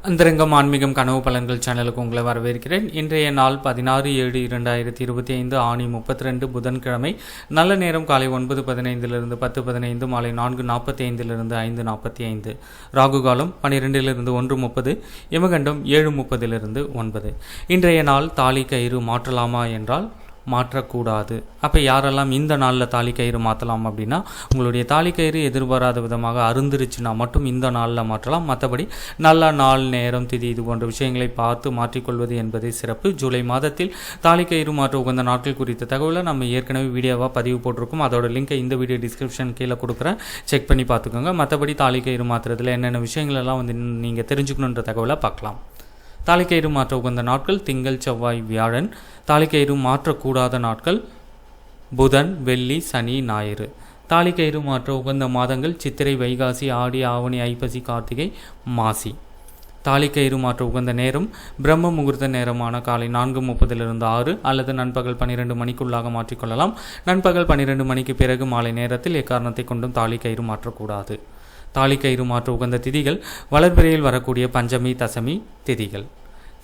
அந்தரங்கம் ஆன்மீகம் கனவு பலன்கள் சேனலுக்கு உங்களை வரவேற்கிறேன். இன்றைய நாள் 16/7/2025 ஆணி 32 புதன்கிழமை. நல்ல நேரம் காலை 9:15 10:15, மாலை 4:45 5:45. ராகு காலம் 12 1:30, யமகண்டம் 7:30 9. இன்றைய நாள் தாலி கயிறு மாற்றலாமா என்றால் மாற்றக்கூடாது. அப்போ யாரெல்லாம் இந்த நாளில் தாலி கயிறு மாற்றலாம் அப்படின்னா, உங்களுடைய தாலி கயிறு எதிர்பாராத விதமாக அருந்துருச்சுன்னா மட்டும் இந்த நாளில் மாற்றலாம். மற்றபடி நல்ல நாள், நேரம், திதி இது போன்ற விஷயங்களை பார்த்து மாற்றிக்கொள்வது என்பதே சிறப்பு. ஜூலை மாதத்தில் தாலி கயிறு மாற்ற உகந்த நாட்கள் குறித்த தகவலை நம்ம ஏற்கனவே வீடியோவாக பதிவு போட்டிருக்கோம். அதோட லிங்கை இந்த வீடியோ டிஸ்கிரிப்ஷன் கீழே கொடுக்குறேன், செக் பண்ணி பார்த்துக்கோங்க. மற்றபடி தாலி கயிறு மாற்றுறதுல என்னென்ன விஷயங்களெல்லாம் நீங்கள் தெரிஞ்சுக்கணுன்ற தகவலை பார்க்கலாம். தாலிக்கயிறு மாற்ற உகந்த நாட்கள் திங்கள், செவ்வாய், வியாழன். தாலிக்கயிறு மாற்றக்கூடாத நாட்கள் புதன், வெள்ளி, சனி, ஞாயிறு. தாலிக்கயிறு மாற்ற உகந்த மாதங்கள் சித்திரை, வைகாசி, ஆடி, ஆவணி, ஐப்பசி, கார்த்திகை, மாசி. தாலிக்கயிறு மாற்ற உகந்த நேரம் பிரம்ம முகூர்த்த நேரமான காலை 4:30 6 அல்லது நண்பகல் 12 மணிக்குள்ளாக மாற்றிக்கொள்ளலாம். நண்பகல் 12 மணிக்கு பிறகு மாலை நேரத்தில் எக்காரணத்தை கொண்டும் தாலிக்கயிறு மாற்றக்கூடாது. தாலிக்கயிறு மாற்ற உகந்த திதிகள் வளர்பிறையில் வரக்கூடிய பஞ்சமி, தசமி திதிகள்.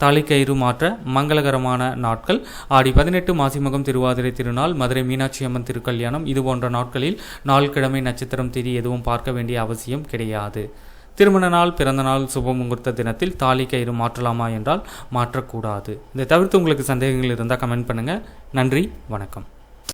தாலிக்கயிறு மாற்ற மங்களகரமான நாட்கள் ஆடி 18 மாசிமகம், திருவாதிரை திருநாள், மதுரை மீனாட்சி அம்மன் திருக்கல்யாணம். இது போன்ற நாட்களில் நாள், கிழமை, நட்சத்திரம், திதி எதுவும் பார்க்க வேண்டிய அவசியம் கிடையாது. திருமண நாள், பிறந்த நாள், சுப முகூர்த்த தினத்தில் தாலி கயிறு மாற்றலாமா என்றால் மாற்றக்கூடாது. இதை தவிர்த்து உங்களுக்கு சந்தேகங்கள் இருந்தால் கமெண்ட் பண்ணுங்கள். நன்றி, வணக்கம்.